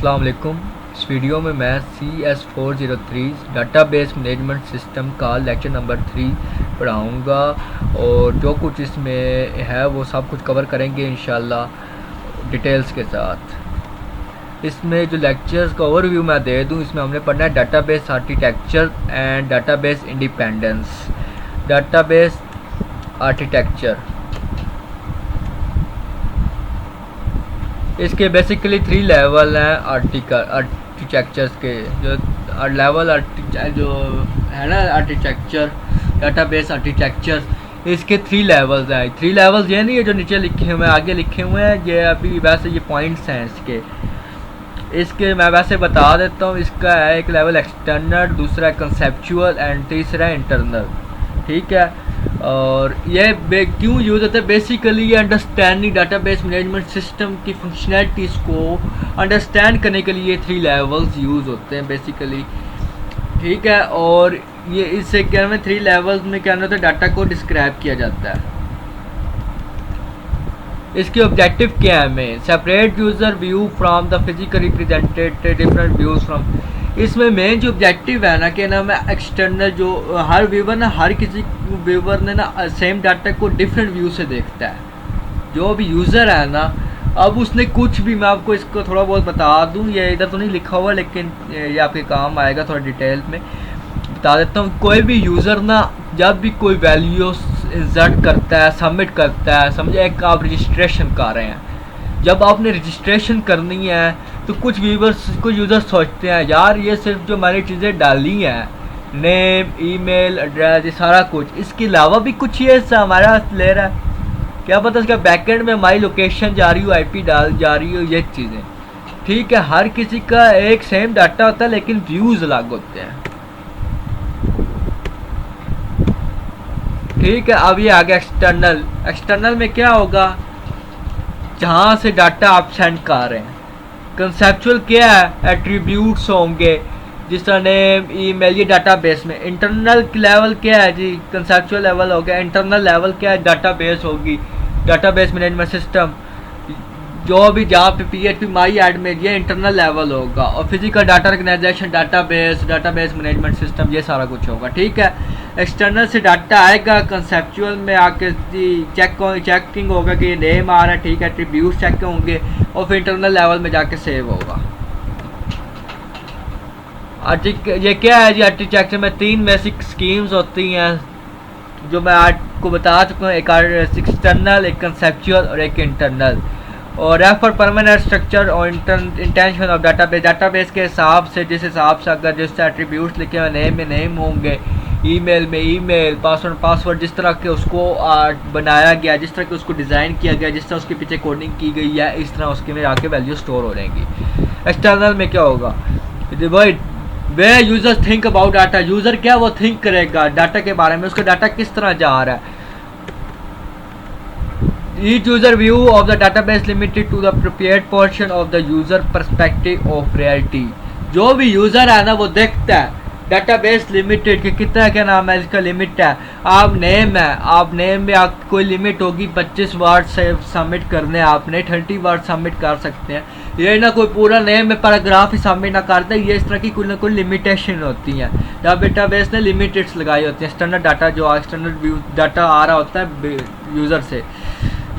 अस्सलाम वालेकुम। इस वीडियो में मैं CS403 डाटाबेस मैनेजमेंट सिस्टम का लेक्चर नंबर 3 पढ़ाऊँगा और जो कुछ इसमें है वो सब कुछ कवर करेंगे इंशाल्लाह डिटेल्स के साथ। इसमें जो लेक्चर्स का ओवरव्यू मैं दे दूं, इसमें हमने पढ़ना है database architecture and database independence. Database architecture, इसके बेसिकली 3 लेवल हैं आर्किटेक्चर्स के। जो लेवल जो है ना आर्किटेक्चर, डाटाबेस आर्किटेक्चर, इसके 3 लेवल्स हैं। 3 लेवल्स ये नहीं है जो नीचे लिखे हुए हैं, आगे लिखे हुए हैं, ये अभी वैसे ये पॉइंट्स हैं इसके मैं वैसे बता देता हूँ। इसका है एक लेवल एक्सटर्नल, दूसरा है कंसेप्चुअल एंड तीसरा है इंटरनल। ठीक है, और ये क्यों यूज़ होता है? बेसिकली ये अंडरस्टैंडिंग डाटाबेस मैनेजमेंट सिस्टम की फंक्शनैलिटीज़ को अंडरस्टैंड करने के लिए ये 3 लेवल्स यूज़ होते हैं बेसिकली। ठीक है, और ये इससे क्या है 3 लेवल्स में क्या होता है, डाटा को डिस्क्राइब किया जाता है। इसके ऑब्जेक्टिव क्या है? में separate user view from the physically represented different views from. इसमें मेन जो ऑब्जेक्टिव है ना कि ना मैं एक्सटर्नल जो हर व्यूवर ना, हर किसी व्यूवर ने ना सेम डाटा को डिफरेंट व्यू से देखता है। जो भी यूज़र है ना, अब उसने कुछ भी, मैं आपको इसको थोड़ा बहुत बता दूं, ये इधर तो नहीं लिखा हुआ लेकिन ये आपके काम आएगा, थोड़ा डिटेल में बता देता हूँ। कोई भी यूज़र ना जब भी कोई वैल्यू इंसर्ट करता है, सबमिट करता है, समझे एक आप रजिस्ट्रेशन कर रहे हैं, जब आपने रजिस्ट्रेशन करनी है तो कुछ व्यूवर्स, कुछ यूज़र सोचते हैं यार ये सिर्फ जो मैंने चीज़ें डाली हैं, नेम, ईमेल एड्रेस, ये सारा कुछ, इसके अलावा भी कुछ ये हमारा ले रहा है, क्या पता इसका बैकएंड में हमारी लोकेशन जा रही हो, IP डाल जा रही हो, ये चीज़ें। ठीक है, हर किसी का एक सेम डाटा होता है लेकिन व्यूज़ अलग होते हैं। ठीक है, अब ये आ गया एक्सटर्नल। एक्सटर्नल में क्या होगा? जहाँ से डाटा आप सेंड कर रहे हैं। कंसेप्चुअल क्या है? एट्रीब्यूट्स होंगे जिस तरह नेम, ईमेल, ये डाटाबेस में। इंटरनल लेवल क्या है जी? कंसेप्चुअल लेवल हो गया। इंटरनल लेवल क्या है? डाटाबेस होगी, डाटाबेस मैनेजमेंट सिस्टम, जो भी जहाँ पे PHP माई एडमिन, ये इंटरनल लेवल होगा। और physical data organisation, database management system, ये सारा कुछ होगा। ठीक है, एक्सटर्नल से डाटा आएगा, कंसेप्चुअल में आके चेकिंग होगा कि ये नेम आ रहा है, ठीक है, एट्रीब्यूट चेक होंगे, और फिर इंटरनल लेवल में जाके सेव होगा। ये क्या है जी? आर्किटेक्चर में 3 बेसिक स्कीम्स होती हैं जो मैं आपको बता चुका हूँ, एक एक्सटर्नल, एक कंसेप्चुअल और एक इंटरनल। और रेफर परमानेंट स्ट्रक्चर और इंटेंशन ऑफ डाटाबेस। डाटाबेस के हिसाब से, जिस हिसाब से अगर जिस एट्रीब्यूट्स लिखे हुए नेम में नेम होंगे, ईमेल में ईमेल, पासवर्ड जिस तरह के उसको बनाया गया, जिस तरह के उसको डिज़ाइन किया गया, जिस तरह उसके पीछे कोडिंग की गई है, इस तरह उसके में आके वैल्यू स्टोर हो जाएंगी। एक्सटर्नल में क्या होगा? Way user think about data. User क्या वो थिंक करेगा डाटा के बारे में, उसका डाटा किस तरह जा रहा है। Each user view of the database limited to the prepared portion of the user perspective of reality। जो भी यूज़र है ना वो देखता है डाटाबेस लिमिटेड कि कितना, क्या नाम है इसका, लिमिट है। आप नेम है, आप नेम में आप कोई लिमिट होगी 25 वर्ड से सबमिट करने, आपने 30 वर्ड सबमिट कर सकते हैं। ये ना कोई पूरा नेम में पैराग्राफ ही सबमिट ना करते, ये इस तरह की कोई ना कोई लिमिटेशन होती हैं। डाटाबेस ने लिमिटेड्स लगाई होती हैं। एक्सटर्नल डाटा जो एक्सटर्नल व्यू डाटा आ रहा होता है यूज़र से,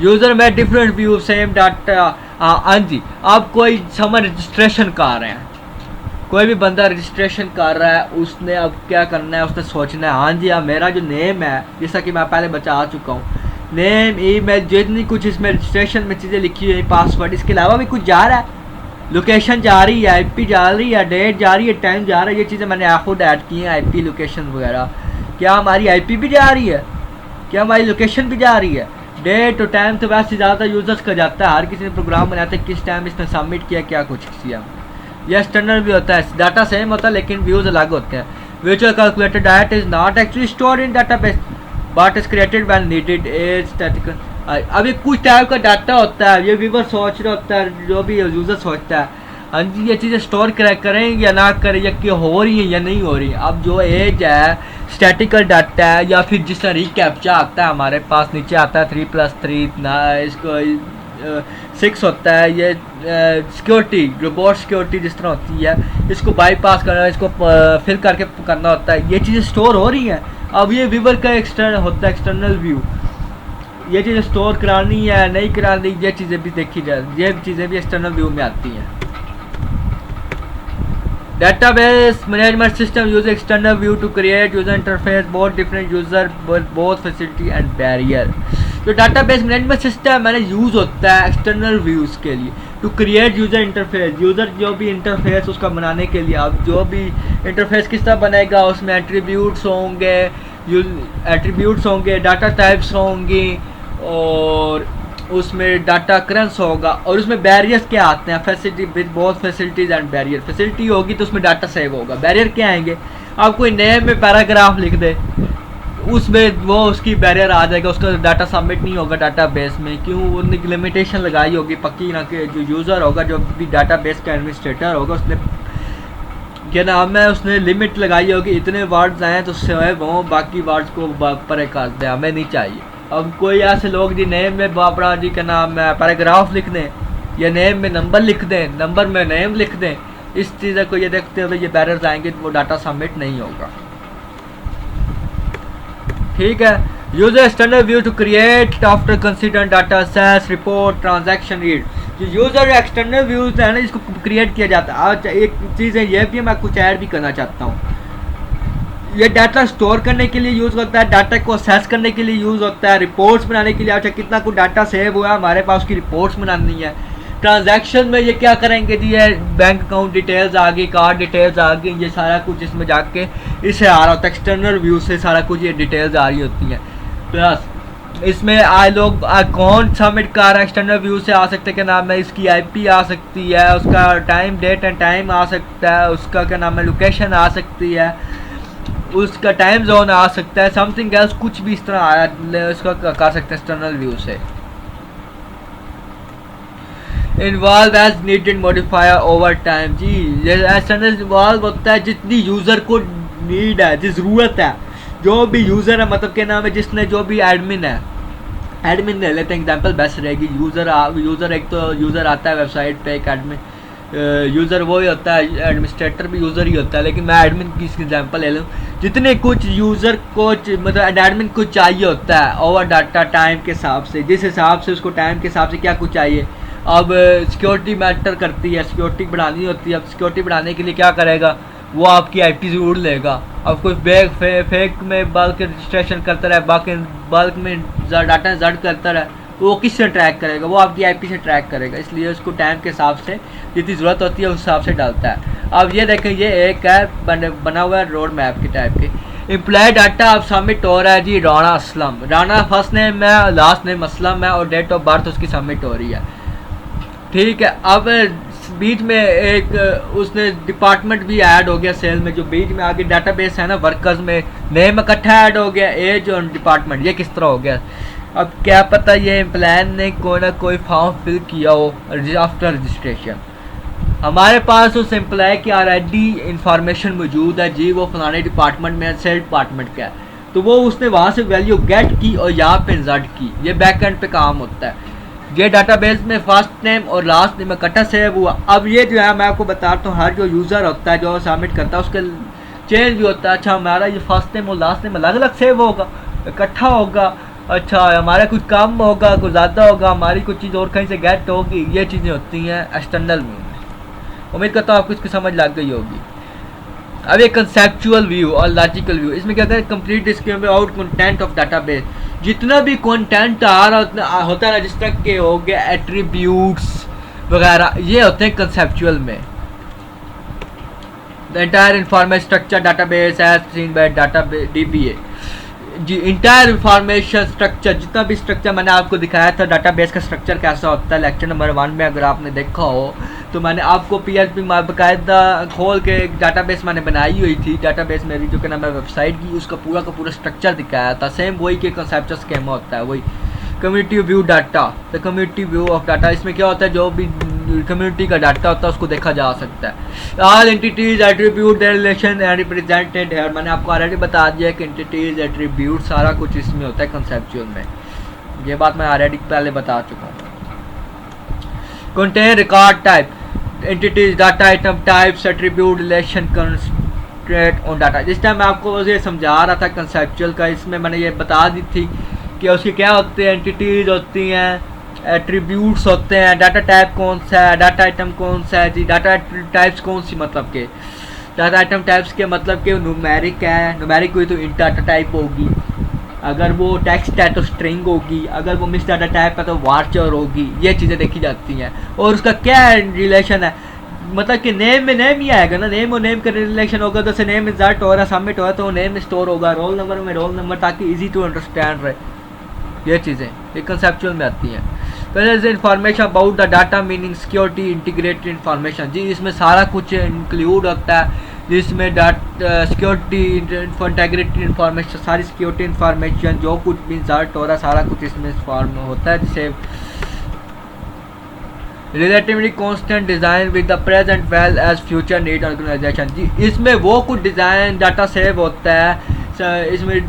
यूज़र में डिफरेंट व्यू सेम डाटा। हाँ जी, आप कोई समझ रजिस्ट्रेशन कर रहे हैं, कोई भी बंदा रजिस्ट्रेशन कर रहा है, उसने अब क्या करना है, उसने सोचना है हाँ जी हाँ मेरा जो नेम है, जैसा कि मैं पहले बता चुका हूँ, नेम, ईमेल, जितनी कुछ इसमें रजिस्ट्रेशन में चीज़ें लिखी हुई, पासवर्ड, इसके अलावा भी कुछ जा रहा है, लोकेशन जा रही है, IP जा रही है, डेट जा रही है, टाइम जा रहा है, ये चीज़ें मैंने खुद ऐड की हैं, IP लोकेशन वगैरह। क्या हमारी IP भी जा रही है? क्या हमारी लोकेशन भी जा रही है? डेट और टाइम तो वैसे ज़्यादा यूजर्स का जाता है, हर किसी ने प्रोग्राम बनाते हैं किस टाइम इसने सबमिट किया, क्या कुछ किया। यह एक्सटर्नल भी होता है, डाटा सेम होता है लेकिन व्यूज़ अलग होते हैं। Virtual calculator data is not actually stored in database but is created when needed as statical. अभी कुछ टाइप का डाटा होता है, ये व्यूवर सोच रहा होता है, जो भी यूज़र सोचता है हाँ जी ये चीज़ें स्टोर करें या ना करें, या कि हो रही है या नहीं हो रही। अब जो एज है, स्टैटिकल डाटा है, या फिर जिस तरह रिकैप्चा आता है हमारे पास, नीचे आता है 3+3 ना, इसको 6 होता है, ये सिक्योरिटी रोबोट सिक्योरिटी जिस तरह होती है, इसको बाईपास करना, इसको फिल करके करना होता है, ये चीज़ें स्टोर हो रही हैं। अब ये व्यूअर का एक्सटर्नल होता है एक्सटर्नल व्यू, ये चीज़ें स्टोर करानी है नहीं करानी, ये चीज़ें भी देखी जाए, ये चीज़ें भी एक्सटर्नल व्यू में आती हैं। Database management system use external view to create user interface, both different user, both facility and barrier। तो डाटाबेस मैनेजमेंट सिस्टम मैंने यूज़ होता है एक्सटर्नल व्यूज़ के लिए, to create user interface, user जो भी इंटरफेस उसका बनाने के लिए, आप जो भी इंटरफेस किस तरह बनेगा, उसमें एट्रीब्यूट्स होंगे, डाटा टाइप्स होंगी, और उसमें डाटा करंस होगा, और उसमें बैरियर्स क्या आते हैं, facility with both facilities and barrier. Facility होगी तो उसमें डाटा सेव होगा, बैरियर क्या आएंगे, आप कोई नेम में पैराग्राफ लिख दे, उसमें वो उसकी बैरियर आ जाएगा, उसका डाटा सबमिट नहीं होगा डाटाबेस में, क्यों, उन्होंने लिमिटेशन लगाई होगी पक्की ना, कि जो यूज़र होगा, जो भी डाटाबेस का एडमिनिस्ट्रेटर होगा, उसने क्या नाम है, उसने लिमिट लगाई होगी, इतने वर्ड्स आए तो सेव हों, बाकी वर्ड्स को पर कर दें, हमें नहीं चाहिए। अब कोई ऐसे लोग जी नेम में बापड़ा जी का नाम है पैराग्राफ लिख दें, या नेम में नंबर लिख दें, नंबर में नेम लिख दें, इस चीज़ को ये देखते हुए ये बैरियर्स आएंगे तो वो डाटा सबमिट नहीं होगा। ठीक है। User external view to create after consider data सेस रिपोर्ट ट्रांजैक्शन रीड। जो यूजर एक्सटर्नल व्यूज है ना, इसको क्रिएट किया जाता है। आज एक चीज़ है ये भी मैं कुछ ऐड भी करना चाहता हूँ, ये डाटा स्टोर करने के लिए यूज़ होता है, डाटा को असेस करने के लिए यूज़ होता है, रिपोर्ट्स बनाने के लिए, अच्छा कितना कुछ डाटा सेव हुआ हमारे पास, उसकी रिपोर्ट्स बनानी है। ट्रांजैक्शन में ये क्या करेंगे जी, ये बैंक अकाउंट डिटेल्स आ गई, कार्ड डिटेल्स आ गई, ये सारा कुछ इसमें जाके इससे आ रहा होता है, एक्सटर्नल व्यू से सारा कुछ ये डिटेल्स आ रही होती हैं। प्लस इसमें लोग अकाउंट सबमिट कर रहे हैं, एक्सटर्नल व्यू से आ सकते हैं, क्या नाम है, इसकी IP आ सकती है, उसका टाइम, डेट एंड टाइम आ सकता है, उसका क्या नाम है, लोकेशन आ सकती है, उसका टाइम जोन आ सकता है, समथिंग एल्स कुछ भी इस तरह आया उसका कर सकते हैं एक्सटर्नल व्यू से। Involve as needed modifier over time. जी ये एक्सटर्नल इन्वॉल्व होता है जितनी यूज़र को नीड है, जिस ज़रूरत है, जो भी यूज़र है, मतलब क्या नाम है, जिसने जो भी एडमिन है, एडमिन ले लेते हैं एग्जांपल बेस्ट रहेगी। यूज़र एक तो यूज़र आता है वेबसाइट पे, एक एडमिन यूज़र वो ही होता है, एडमिनिस्ट्रेटर भी यूज़र ही होता है, लेकिन मैं एडमिन की एग्जांपल ले लूँ। जितने कुछ यूज़र को मतलब एडमिन को चाहिए होता है ओवर डाटा टाइम के हिसाब से, जिस हिसाब से उसको टाइम के हिसाब से क्या कुछ चाहिए। अब सिक्योरिटी मैटर करती है, सिक्योरिटी बढ़ानी होती है। अब सिक्योरिटी बढ़ाने के लिए क्या करेगा, वो आपकी IP ज़रूर लेगा। अब कोई फेक में बल्क रजिस्ट्रेशन करता रहे, बाकी बल्क में डाटा जड़ करता रहे, वो किससे ट्रैक करेगा, वो आपकी IP से ट्रैक करेगा। इसलिए उसको टाइम के हिसाब से जितनी ज़रूरत होती है उस हिसाब से डालता है। अब ये देखें, ये एक है बना हुआ है रोड मैप की टाइप के। एम्प्लॉय डाटा अब सबमिट हो रहा है जी, राना असलम, राना फर्स्ट नेम है, लास्ट नेम असलम है, और डेट ऑफ बर्थ उसकी सबमिट हो रही है। ठीक है। अब बीच में एक उसने डिपार्टमेंट भी ऐड हो गया सेल में, जो बीच में आगे डाटाबेस है ना, वर्कर्स में नेम इकट्ठा ऐड हो गया, एज और डिपार्टमेंट। ये किस तरह हो गया, अब क्या पता ये एम्प्लॉय ने कोई ना कोई फॉर्म फिल किया हो आफ्टर रजिस्ट्रेशन। हमारे पास उस एम्प्लॉय की ऑलरेडी इंफॉर्मेशन मौजूद है जी, वो फलाने डिपार्टमेंट में, सेल डिपार्टमेंट का है, तो वो उसने वहाँ से वैल्यू गेट की और यहाँ पे इंसर्ट की। ये बैक एंड पे काम होता है। ये डाटाबेस में फर्स्ट नेम और लास्ट नेम इकट्ठा सेव हुआ। अब ये जो है मैं आपको बताता हूँ, हर जो यूज़र होता है जो सबमिट करता है उसके चेंज भी होता है। अच्छा हमारा ये फर्स्ट नेम और लास्ट नेम अलग अलग सेव होगा, इकट्ठा होगा। अच्छा हमारा कुछ कम होगा, कुछ ज़्यादा होगा, हमारी कुछ चीज़ और कहीं से गेट होगी। ये चीज़ें होती हैं एक्सटर्नल व्यू में। उम्मीद करता हूँ आपको इसकी समझ लग गई होगी। अब ये कंसेप्चुअल व्यू और लॉजिकल व्यू, इसमें क्या कहते हैं, complete description out content of database. जितना भी कंटेंट आ रहा होता है ना, जिस तरह के हो गए एट्रीब्यूट्स वगैरह, ये होते हैं कंसेप्चुअल में। The entire information structure database as seen by database DBA। जी इंटायर इंफॉर्मेशन स्ट्रक्चर, जितना भी स्ट्रक्चर मैंने आपको दिखाया था डाटाबेस का स्ट्रक्चर कैसा होता है लेक्चर नंबर 1 में, अगर आपने देखा हो तो मैंने आपको PHP बाकायदा खोल के एक डाटाबेस मैंने बनाई हुई थी। डाटाबेस मेरी जो कि नाम है वेबसाइट की, उसका पूरा का पूरा स्ट्रक्चर दिखाया था। सेम वही के कंसेप्चुअल स्कीमा होता है, वही community view data, the community view of data. इसमें क्या होता है, जो भी कम्युनिटी का डाटा होता है उसको देखा जा सकता है। All entities attribute there relation and represented है। मैंने आपको ऑलरेडी बता दिया कि एंटिटीज एट्रीब्यूट सारा कुछ इसमें होता है कंसेप्चुअल में। ये बात मैं ऑलरेडी पहले बता चुका हूँ। contain record type, entities, data item types, attribute, relation, constraint on data। जिस टाइम मैं आपको ये समझा रहा था कंसेप्चुअल का, इसमें मैंने ये बता दी थी कि उसके क्या होते हैं, एंटिटीज होती हैं, एट्रीब्यूट्स होते हैं, डाटा टाइप कौन सा है, डाटा आइटम कौन सा है जी, डाटा टाइप्स कौन सी, मतलब के डाटा आइटम टाइप्स के मतलब कि न्यूमेरिक है, न्यूमेरिक हुई तो इंट डाटा टाइप होगी, अगर वो टेक्स्ट है तो स्ट्रिंग होगी, अगर वो मिक्स डाटा टाइप है तो वार्चर होगी। ये चीज़ें देखी जाती हैं। और उसका क्या रिलेशन है, मतलब कि नेम में नेम ही आएगा ना, नेम और नेम का रिलेशन होगा, तो जैसे नेम इंसर्ट हो रहा है, सबमिट हो रहा है, तो वो नेम स्टोर होगा, रोल नंबर में रोल नंबर, ताकि इजी टू अंडरस्टैंड रहे। ये चीज़ें ये कंसेप्चुअल में आती हैं। फिर information about the data meaning security integrated information जी, इसमें सारा कुछ इंक्लूड होता है, जिसमें सिक्योरिटी इंटीग्रेटेड इन्फॉर्मेशन, सारी सिक्योरिटी इन्फॉर्मेशन जो कुछ भी इंसर्ट हो रहा है सारा कुछ इसमें फॉर्म होता है, जिसे relatively constant design with the present well as future need organization जी। इसमें वो कुछ डिज़ाइन डाटा सेव होता है, इसमें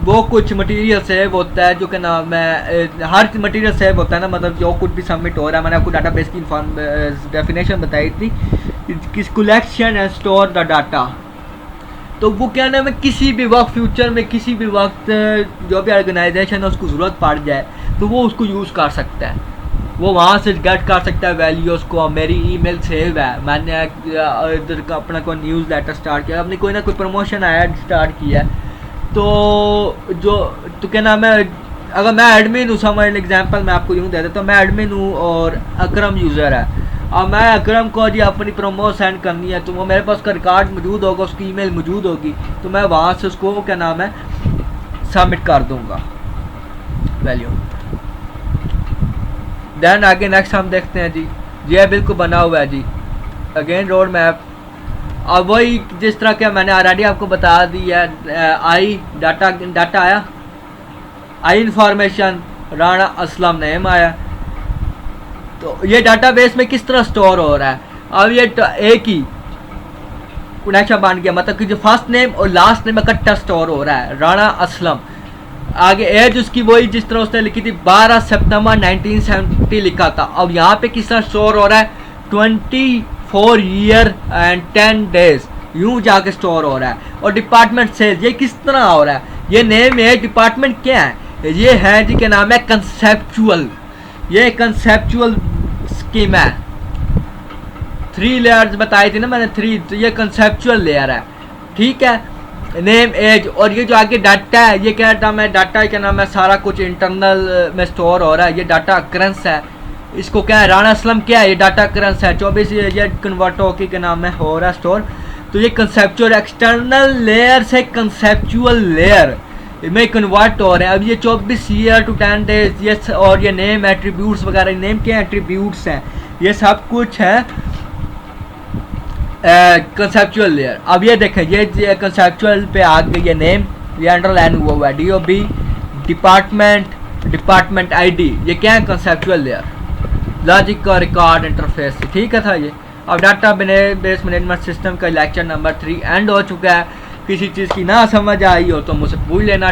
वो कुछ मटेरियल सेव होता है, जो कि नाम है हर मटेरियल सेव होता है ना, मतलब जो कुछ भी सबमिट हो रहा है। मैंने आपको डाटाबेस की डेफिनेशन बताई थी, किस collection and store the data, तो वो क्या नाम है, किसी भी वक्त फ्यूचर में किसी भी वक्त जो भी ऑर्गेनाइजेशन है उसको ज़रूरत पड़ जाए तो वो उसको यूज़ कर सकता है, वो वहाँ से गेट कर सकता है वैल्यूज़ को। मेरी ईमेल सेव है, मैंने इधर का अपना कोई न्यूज़ लेटर स्टार्ट किया, अपनी कोई ना कोई प्रमोशन ऐड स्टार्ट किया है, तो जो तो क्या नाम है, अगर मैं एडमिन हूँ, समझ एग्जांपल मैं आपको यूँ दे देता हूँ, मैं एडमिन हूँ और अकरम यूज़र है, और मैं अकरम को जी अपनी प्रोमो सेंड करनी है, तो वो मेरे पास उसका रिकॉर्ड मौजूद होगा, उसकी ईमेल मौजूद होगी, तो मैं वहाँ से उसको क्या नाम है सबमिट कर दूँगा वैल्यू। देन आगे नेक्स्ट हम देखते हैं जी, ये बिल्कुल बना हुआ है जी, अगेन रोड मैप, और वही जिस तरह का मैंने ऑलरेडी आपको बता दी है, आई डाटा आया, I information, Rana Aslam name आया, तो ये डाटाबेस में किस तरह स्टोर हो रहा है। अब ये एक ही कनेक्शन बन गया, मतलब कि जो फर्स्ट नेम और लास्ट नेम इकट्ठा स्टोर हो रहा है, राणा असलम, आगे एज उसकी वही जिस तरह उसने लिखी थी 12 सितंबर 1970 लिखा था। अब यहाँ पे किस तरह स्टोर हो रहा है, 24 ईयर एंड 10 डेज यूं जाके स्टोर हो रहा है। और डिपार्टमेंट सेल्स ये किस तरह हो रहा है, ये नेम है, डिपार्टमेंट क्या है, ये है जी, क्या नाम है, कंसेप्चुअल, ये कंसेप्चुअल स्कीम है। 3 लेयर्स बताई थी ना मैंने, 3, तो ये कंसेप्चुअल लेयर है, ठीक है, नेम एज, और ये जो आगे डाटा है, ये क्या नाम है, डाटा क्या नाम है, सारा कुछ इंटरनल में स्टोर हो रहा है, ये डाटा अकरेंस है, इसको क्या है, राणा असलम क्या है, ये डाटा अकरेंस है, 24 ये कन्वर्ट होकर क्या नाम है हो रहा है स्टोर। तो ये कंसेप्चुअल एक्सटर्नल लेयर से कंसेप्चुअल लेयर में कन्वर्ट हो रहे हैं। अब ये 24 ईयर टू 10 डेज, ये और ये नेम एट्रीब्यूट्स वगैरह, नेम क्या एट्रीब्यूट्स हैं, ये सब कुछ है कंसेप्चुअल लेयर। अब ये देखें, ये कंसेप्चुअल पे आ गई, ये नेम ये अंडरलाइन हुआ है, DOB, डिपार्टमेंट ID, ये क्या है, कंसेप्चुअल लेयर, लॉजिक का रिकॉर्ड इंटरफेस, ठीक है था ये। अब डाटा बेस मैनेजमेंट सिस्टम का लेक्चर नंबर 3 एंड हो चुका है। किसी चीज़ की ना समझ आई हो तो मुझसे पूछ लेना।